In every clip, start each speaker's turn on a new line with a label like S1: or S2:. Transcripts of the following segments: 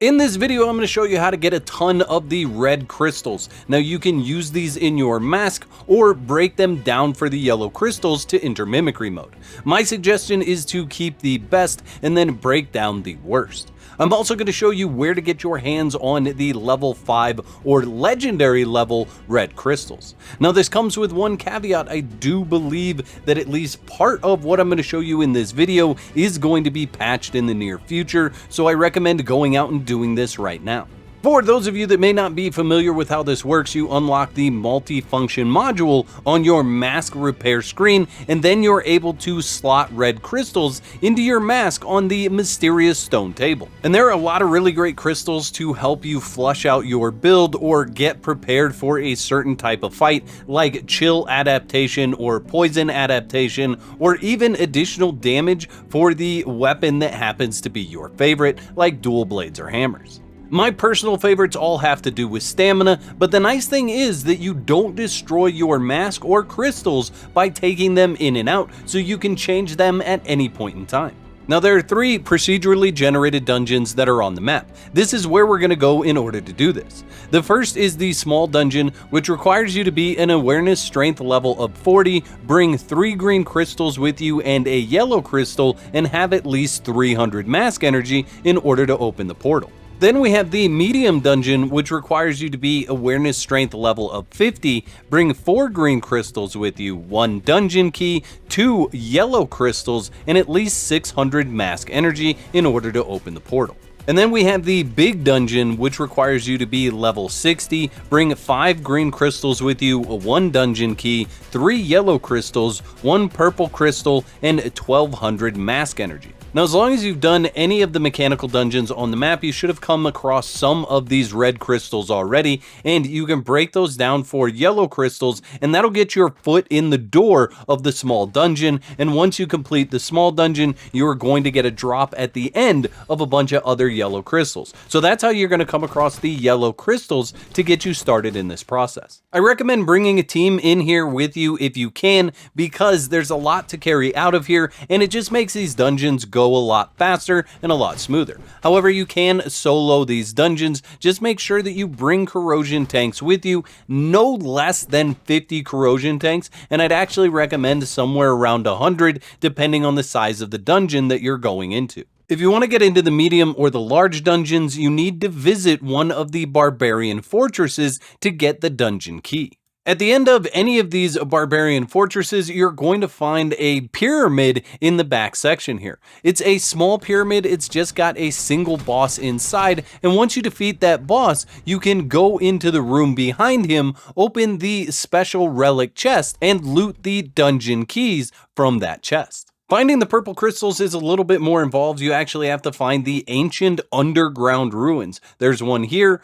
S1: In this video, I'm going to show you how to get a ton of the red crystals. Now you can use these in your mask or break them down for the yellow crystals to enter mimicry mode. My suggestion is to keep the best and then break down the worst. I'm also going to show you where to get your hands on the level 5 or legendary level red crystals. Now this comes with one caveat. I do believe that at least part of what I'm going to show you in this video is going to be patched in the near future, so I recommend going out and doing this right now. For those of you that may not be familiar with how this works, you unlock the multi-function module on your mask repair screen, and then you're able to slot red crystals into your mask on the mysterious stone table. And there are a lot of really great crystals to help you flush out your build or get prepared for a certain type of fight, like chill adaptation or poison adaptation, or even additional damage for the weapon that happens to be your favorite, like dual blades or hammers. My personal favorites all have to do with stamina, but the nice thing is that you don't destroy your mask or crystals by taking them in and out, so you can change them at any point in time. Now there are 3 procedurally generated dungeons that are on the map. This is where we're going to go in order to do this. The first is the small dungeon, which requires you to be an awareness strength level of 40, bring 3 green crystals with you and a yellow crystal, and have at least 300 mask energy in order to open the portal. Then we have the medium dungeon, which requires you to be awareness strength level of 50, bring 4 green crystals with you, 1 dungeon key, 2 yellow crystals, and at least 600 mask energy in order to open the portal. And then we have the big dungeon, which requires you to be level 60, bring 5 green crystals with you, 1 dungeon key, 3 yellow crystals, 1 purple crystal, and 1200 mask energy. Now, as long as you've done any of the mechanical dungeons on the map, you should have come across some of these red crystals already, and you can break those down for yellow crystals, and that'll get your foot in the door of the small dungeon. And once you complete the small dungeon, you're going to get a drop at the end of a bunch of other yellow crystals. So that's how you're going to come across the yellow crystals to get you started in this process. I recommend bringing a team in here with you if you can, because there's a lot to carry out of here, and it just makes these dungeons go a lot faster and a lot smoother. However, you can solo these dungeons. Just make sure that you bring corrosion tanks with you, no less than 50 corrosion tanks, and I'd actually recommend somewhere around 100 depending on the size of the dungeon that you're going into. If you want to get into the medium or the large dungeons, you need to visit one of the barbarian fortresses to get the dungeon key. At the end of any of these barbarian fortresses, you're going to find a pyramid in the back section here. It's a small pyramid, it's just got a single boss inside, and once you defeat that boss, you can go into the room behind him, open the special relic chest, and loot the dungeon keys from that chest. Finding the purple crystals is a little bit more involved. You actually have to find the ancient underground ruins. There's one here,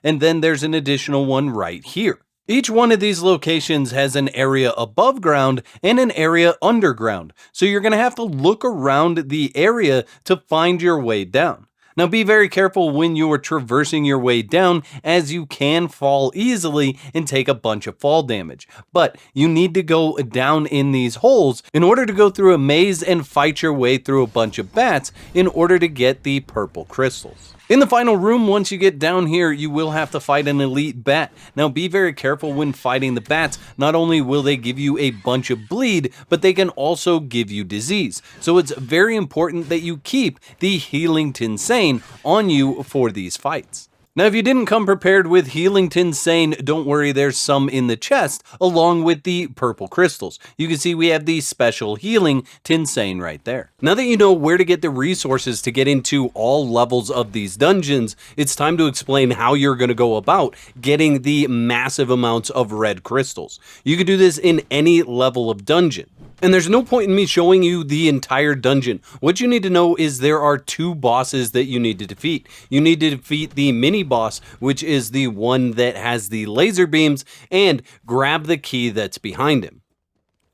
S1: and then there's an additional one right here. Each one of these locations has an area above ground and an area underground, so you're going to have to look around the area to find your way down. Now be very careful when you are traversing your way down, as you can fall easily and take a bunch of fall damage. But you need to go down in these holes in order to go through a maze and fight your way through a bunch of bats in order to get the purple crystals. In the final room, once you get down here, you will have to fight an elite bat. Now be very careful when fighting the bats. Not only will they give you a bunch of bleed, but they can also give you disease. So it's very important that you keep the healing Tinsane on you for these fights. Now, if you didn't come prepared with healing Tinsane, don't worry, there's some in the chest along with the purple crystals. You can see we have the special healing Tinsane right there. Now that you know where to get the resources to get into all levels of these dungeons, it's time to explain how you're going to go about getting the massive amounts of red crystals. You can do this in any level of dungeon. And there's no point in me showing you the entire dungeon. What you need to know is there are 2 bosses that you need to defeat. You need to defeat the mini boss, which is the one that has the laser beams, and grab the key that's behind him.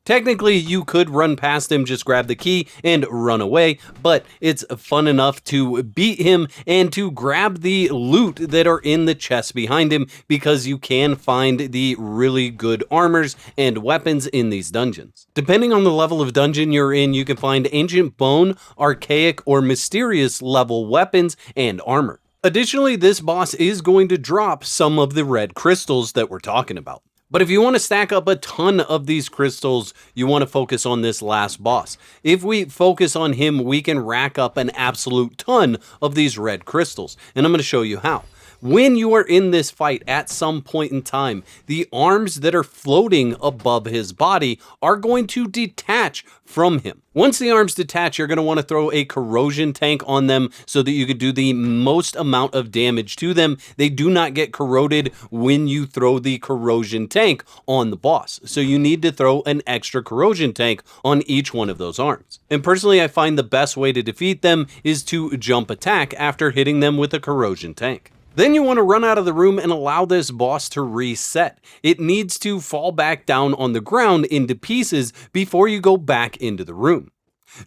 S1: Technically, you could run past him, just grab the key and run away, but it's fun enough to beat him and to grab the loot that are in the chest behind him, because you can find the really good armors and weapons in these dungeons. Depending on the level of dungeon you're in, you can find ancient bone, archaic, or mysterious level weapons and armor. Additionally, this boss is going to drop some of the red crystals that we're talking about. But if you want to stack up a ton of these crystals, you want to focus on this last boss. If we focus on him, we can rack up an absolute ton of these red crystals, and I'm going to show you how. When you are in this fight at some point in time, the arms that are floating above his body are going to detach from him. Once the arms detach, you're going to want to throw a corrosion tank on them so that you could do the most amount of damage to them. They do not get corroded when you throw the corrosion tank on the boss, so you need to throw an extra corrosion tank on each one of those arms. And personally, I find the best way to defeat them is to jump attack after hitting them with a corrosion tank. Then you want to run out of the room and allow this boss to reset. It needs to fall back down on the ground into pieces before you go back into the room.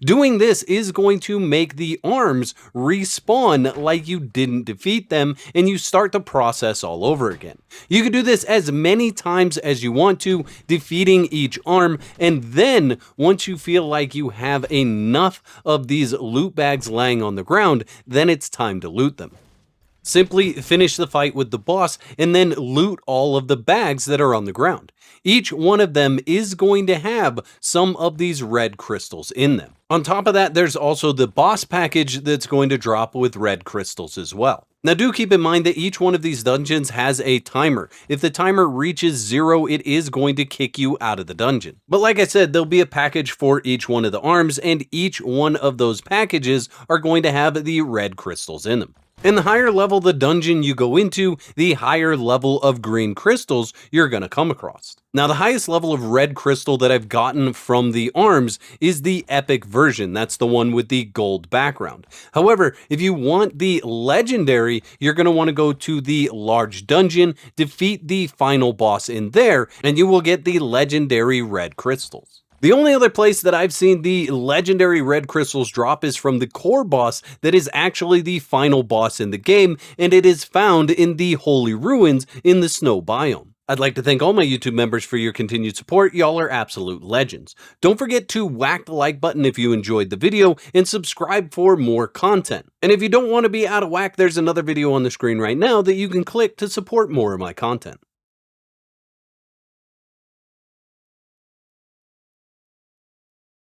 S1: Doing this is going to make the arms respawn like you didn't defeat them, and you start the process all over again. You can do this as many times as you want to, defeating each arm, and then once you feel like you have enough of these loot bags laying on the ground, then it's time to loot them. Simply finish the fight with the boss and then loot all of the bags that are on the ground. Each one of them is going to have some of these red crystals in them. On top of that, there's also the boss package that's going to drop with red crystals as well. Now do keep in mind that each one of these dungeons has a timer. If the timer reaches 0, it is going to kick you out of the dungeon. But like I said, there'll be a package for each one of the arms, and each one of those packages are going to have the red crystals in them. And the higher level the dungeon you go into, the higher level of green crystals you're going to come across. Now, the highest level of red crystal that I've gotten from the arms is the epic version. That's the one with the gold background. However, if you want the legendary, you're going to want to go to the large dungeon, defeat the final boss in there, and you will get the legendary red crystals. The only other place that I've seen the legendary red crystals drop is from the core boss that is actually the final boss in the game, and it is found in the Holy Ruins in the snow biome. I'd like to thank all my YouTube members for your continued support. Y'all are absolute legends. Don't forget to whack the like button if you enjoyed the video, and subscribe for more content. And if you don't want to be out of whack, there's another video on the screen right now that you can click to support more of my content.